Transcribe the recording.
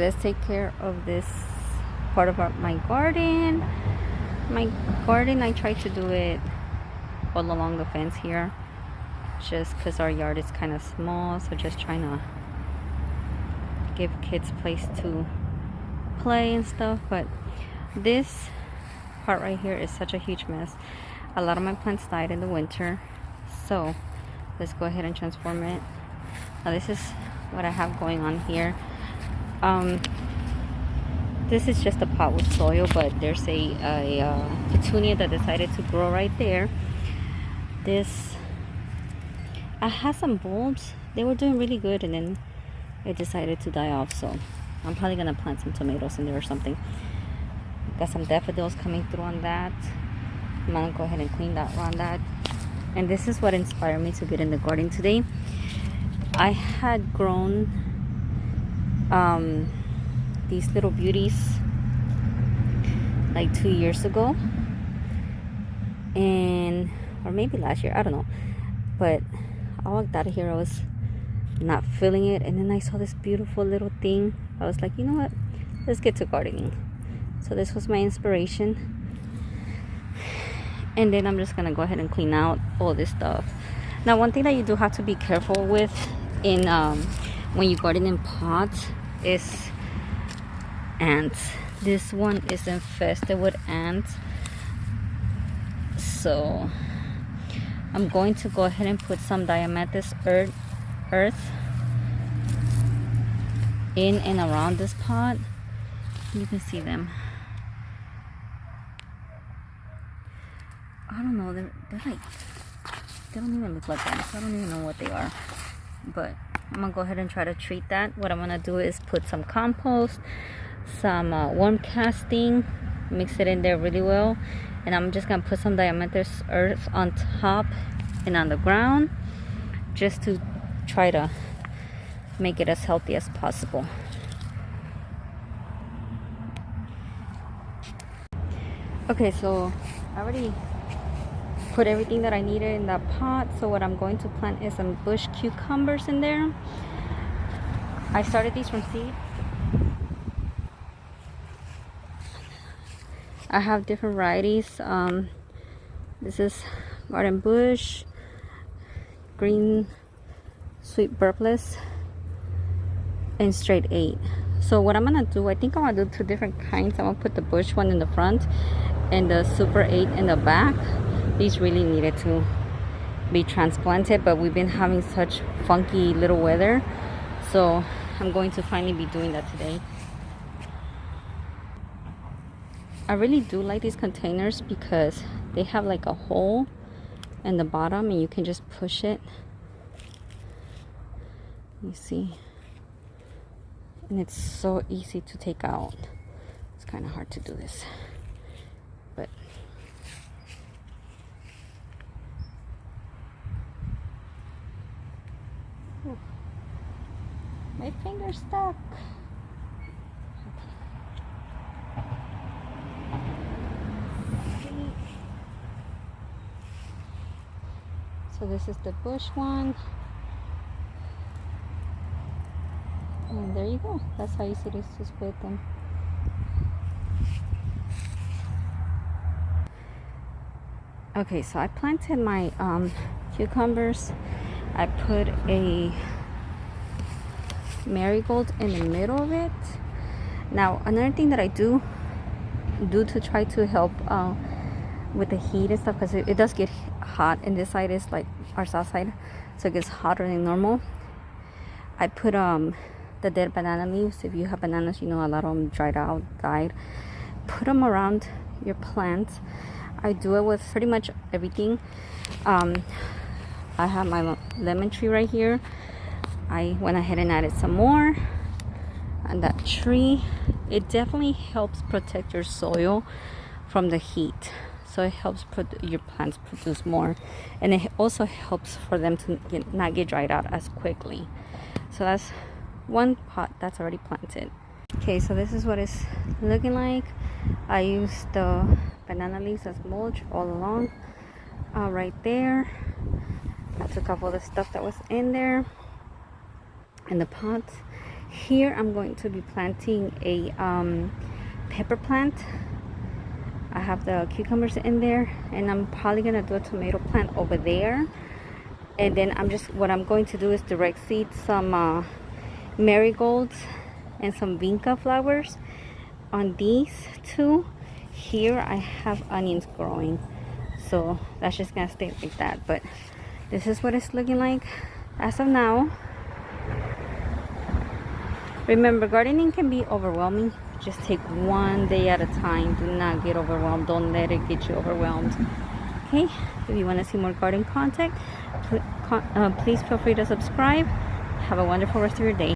Let's take care of this part of my garden. My garden, I try to do it all along the fence here, just because our yard is kind of small, so just trying to give kids place to play and stuff. But this part right here is such a huge mess. A lot of my plants died in the winter, so let's go ahead and transform it. Now this is what I have going on here. This is just a pot with soil, but there's a petunia that decided to grow right there. I had some bulbs. They were doing really good, and then it decided to die off. So I'm probably gonna plant some tomatoes in there or something. Got some daffodils coming through on that. I'm gonna go ahead and clean that around that. And this is what inspired me to get in the garden today. I had grown these little beauties like 2 years ago, or maybe last year, I don't know. But I walked out of here, I was not feeling it, and then I saw this beautiful little thing. I was like, you know what, let's get to gardening. So this was my inspiration, and then I'm just gonna go ahead and clean out all this stuff. Now, one thing that you do have to be careful with in when you garden in pots is ants. This one is infested with ants, so I'm going to go ahead and put some diatomaceous earth in and around this pot. You can see them. I don't know, they're like, they don't even look like ants. I don't even know what they are, but I'm gonna go ahead and try to treat that. What I'm gonna do is put some compost, some worm casting, mix it in there really well, and I'm just gonna put some diatomaceous earth on top and on the ground, just to try to make it as healthy as possible. Okay, so I already put everything that I needed in that pot. So what I'm going to plant is some bush cucumbers in there. I started these from seed. I have different varieties. This is garden bush, green sweet purpless, and straight 8. So what I'm gonna do, I think I'm gonna do 2 different kinds. I'm gonna put the bush one in the front and the super 8 in the back. These really needed to be transplanted, but we've been having such funky little weather, so I'm going to finally be doing that today. I really do like these containers because they have like a hole in the bottom and you can just push it. You see, and it's so easy to take out. It's kind of hard to do this, but my finger's stuck. So this is the bush one. And there you go. That's how easy it is to split them. Okay, so I planted my cucumbers. I put a marigold in the middle of it. Now, another thing that I do to try to help with the heat and stuff, because it does get hot, and this side is like our south side, so it gets hotter than normal. I put the dead banana leaves. If you have bananas, you know a lot of them dried out, died. Put them around your plants. I do it with pretty much everything. I have my lemon tree right here. I went ahead and added some more on that tree. It definitely helps protect your soil from the heat, so it helps your plants produce more, and it also helps for them to not get dried out as quickly. So that's one pot that's already planted. Okay, so this is what it's looking like. I used the banana leaves as mulch all along, right there. I took off all the stuff that was in there in the pot. Here I'm going to be planting a pepper plant. I have the cucumbers in there, and I'm probably gonna do a tomato plant over there. And then what I'm going to do is direct seed some marigolds and some vinca flowers on these two. Here I have onions growing, so that's just gonna stay like that. But this is what it's looking like as of now. Remember, gardening can be overwhelming. Just take one day at a time. Do not get overwhelmed. Don't let it get you overwhelmed. Okay, if you want to see more garden content, please feel free to subscribe. Have a wonderful rest of your day.